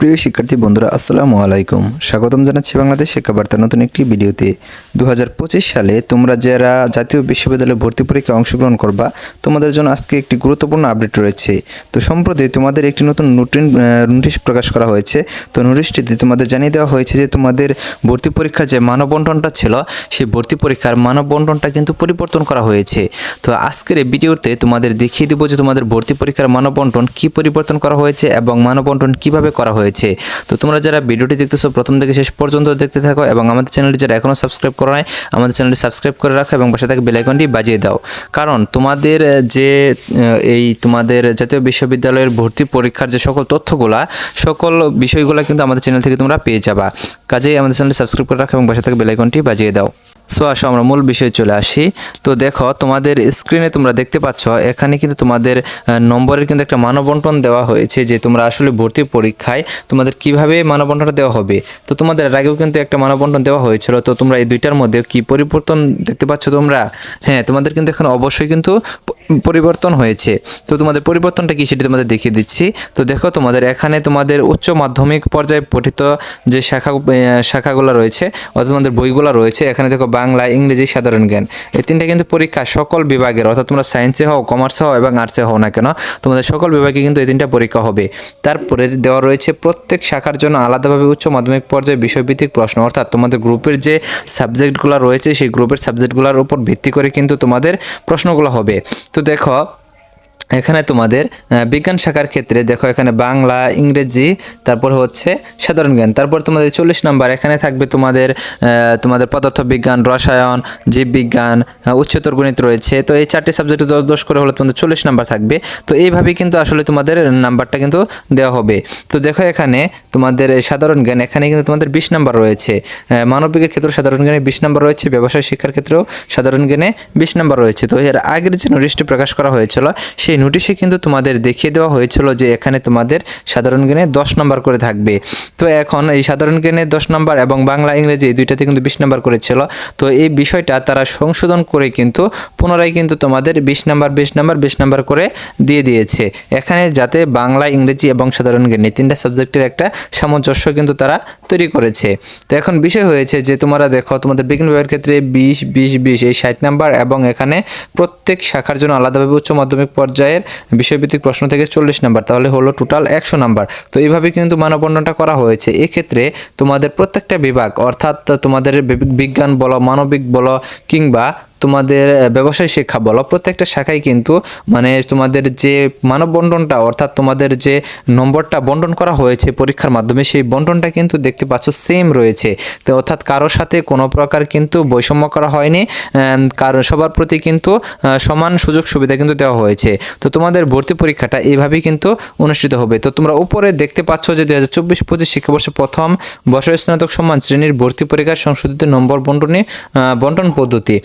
প্রিয় শিক্ষার্থী বন্ধুরা আসসালামু আলাইকুম। স্বাগতম জানাচ্ছি বাংলাদেশ শিক্ষাবার্তার নতুন একটি ভিডিওতে। 2025 সালে তোমরা যারা জাতীয় বিশ্ববিদ্যালয়ে ভর্তি পরীক্ষায় অংশগ্রহণ করবা, তোমাদের জন্য আজকে একটি গুরুত্বপূর্ণ আপডেট রয়েছে। তো সম্প্রতি তোমাদের একটি নতুন নোটিশ প্রকাশ করা হয়েছে। তো নোটিশটিতে তোমাদের জানিয়ে দেওয়া হয়েছে যে তোমাদের ভর্তি পরীক্ষার যে মানববন্টনটা ছিল, সেই ভর্তি পরীক্ষার মানববন্টনটা কিন্তু পরিবর্তন করা হয়েছে। তো আজকের এই ভিডিওতে তোমাদের দেখিয়ে দেবো যে তোমাদের ভর্তি পরীক্ষার মানববন্টন কী পরিবর্তন করা হয়েছে এবং মানববন্টন কীভাবে করা হয়েছে। তো তোমরা যারা ভিডিওটি দেখতেছো প্রথম থেকে শেষ পর্যন্ত দেখতে থাকো এবং আমাদের চ্যানেলটি যারা এখনও সাবস্ক্রাইব করো নাই, আমাদের চ্যানেলটি সাবস্ক্রাইব করে রাখো এবং পাশে থাকা বেল আইকনটি বাজিয়ে দাও। কারণ তোমাদের যে তোমাদের জাতীয় বিশ্ববিদ্যালয়ের ভর্তি পরীক্ষার যে সকল তথ্যগুলা, সকল বিষয়গুলো কিন্তু আমাদের চ্যানেল থেকে তোমরা পেয়ে যাবা। কাজেই আমাদের চ্যানেলটি সাবস্ক্রাইব করে রাখো এবং পাশে থাকা বেল আইকনটি বাজিয়ে দাও। সো আসো আমরা মূল বিষয়ে চলে আসি। তো দেখো তোমাদের স্ক্রিনে তোমরা দেখতে পাচ্ছ এখানে কিন্তু তোমাদের নম্বরের কিন্তু একটা মানববন্টন দেওয়া হয়েছে যে তোমরা আসলে ভর্তি পরীক্ষায় তোমাদের কিভাবে মানববন্টনটা দেওয়া হবে। তো তোমাদের আগেও কিন্তু একটা মানববন্টন দেওয়া হয়েছিল। তো তোমরা এই দুইটার মধ্যে কি পরিবর্তন দেখতে পাচ্ছ তোমরা? হ্যাঁ, তোমাদের কিন্তু এখন অবশ্যই কিন্তু পরিবর্তন হয়েছে। তো তোমাদের পরিবর্তনটা কি সেটি তোমাদের দেখিয়ে দিচ্ছি। তো দেখো তোমাদের এখানে তোমাদের উচ্চ মাধ্যমিক পর্যায়ে পঠিত যে শাখাগুলো রয়েছে অর্থাৎ তোমাদের বইগুলো রয়েছে, এখানে দেখো বাংলা, ইংরেজি, সাধারণ জ্ঞান, এই তিনটা কিন্তু পরীক্ষা সকল বিভাগের, অর্থাৎ তোমরা সায়েন্সে হও, কমার্সে হও এবং আর্টসে হও না কেন, তোমাদের সকল বিভাগে কিন্তু এই তিনটা পরীক্ষা হবে। তারপরে দেওয়া রয়েছে প্রত্যেক শাখার জন্য আলাদাভাবে উচ্চ মাধ্যমিক পর্যায়ে বিষয়ভিত্তিক প্রশ্ন, অর্থাৎ তোমাদের গ্রুপের যে সাবজেক্টগুলো রয়েছে সেই গ্রুপের সাবজেক্টগুলোর উপর ভিত্তি করে কিন্তু তোমাদের প্রশ্নগুলো হবে। তো দেখো এখানে তোমাদের বিজ্ঞান শাখার ক্ষেত্রে দেখো এখানে বাংলা, ইংরেজি, তারপর হচ্ছে সাধারণ জ্ঞান, তারপর তোমাদের 40 নাম্বার এখানে থাকবে তোমাদের পদার্থবিজ্ঞান, রসায়ন, জীববিজ্ঞান, উচ্চতর গণিত রয়েছে। তো এই চারটি সাবজেক্টে 10 করে হলে তোমাদের 40 নাম্বার থাকবে। তো এইভাবেই কিন্তু আসলে তোমাদের নাম্বারটা কিন্তু দেওয়া হবে। তো দেখো এখানে তোমাদের সাধারণ জ্ঞান, এখানে কিন্তু তোমাদের 20 নাম্বার রয়েছে। মানবিকের ক্ষেত্রেও সাধারণ জ্ঞানে 20 নাম্বার রয়েছে, ব্যবসায় শিক্ষার ক্ষেত্রেও সাধারণ জ্ঞানে 20 নাম্বার রয়েছে। তো এর আগের যে নোটিশটি প্রকাশ করা হয়েছিল সেই নোটিশে কিন্তু তোমাদের দেখিয়ে দেওয়া হয়েছিল যে এখানে তোমাদের সাধারণ জ্ঞানে 10 নাম্বার করে থাকবে। তো এখন এই সাধারণ জ্ঞানে 10 নাম্বার এবং বাংলা, ইংরেজি এই দুইটাতে কিন্তু 20 নাম্বার করেছিল। তো এই বিষয়টা তারা সংশোধন করে কিন্তু পুনরায় কিন্তু তোমাদের 20 নাম্বার করে দিয়ে দিয়েছে। এখানে যাতে বাংলা, ইংরেজি এবং সাধারণ জ্ঞান এই তিনটা সাবজেক্টের একটা সামঞ্জস্য কিন্তু তারা তৈরি করেছে। তো এখন বিষয় হয়েছে যে তোমরা দেখো তোমাদের বিজ্ঞান বিভাগের ক্ষেত্রে 20 এই 60 নাম্বার এবং এখানে প্রত্যেক শাখার জন্য আলাদাভাবে উচ্চ মাধ্যমিক পর্যায়ে বিষয়ভিত্তিক প্রশ্ন থেকে 40 নাম্বার, তাহলে হলো টোটাল 100 নাম্বার। তো এইভাবে কিন্তু মানববন্টনটা করা হয়েছে। এক্ষেত্রে তোমাদের প্রত্যেকটা বিভাগ, অর্থাৎ তোমাদের বিজ্ঞান বলো, মানবিক বলো কিংবা তোমাদের ব্যবসায় শিক্ষা বলো, প্রত্যেকটা শাখায় কিন্তু মানে তোমাদের যে মানববন্টনটা অর্থাৎ তোমাদের যে নম্বরটা বন্টন করা হয়েছে পরীক্ষার মাধ্যমে, সেই বন্টনটা কিন্তু দেখতে পাচ্ছ সেম রয়েছে। তো অর্থাৎ কারোর সাথে কোনো প্রকার কিন্তু বৈষম্য করা হয়নি, কারণ সবার প্রতি কিন্তু সমান সুযোগ সুবিধা কিন্তু দেওয়া হয়েছে। তো তোমাদের ভর্তি পরীক্ষাটা এইভাবেই কিন্তু অনুষ্ঠিত হবে। তো তোমরা উপরে দেখতে পাচ্ছ যে 2024-25 শিক্ষাবর্ষে প্রথম বর্ষের স্নাতক সম্মান শ্রেণীর ভর্তি পরীক্ষার সংশোধিত নম্বর বন্টন পদ্ধতি।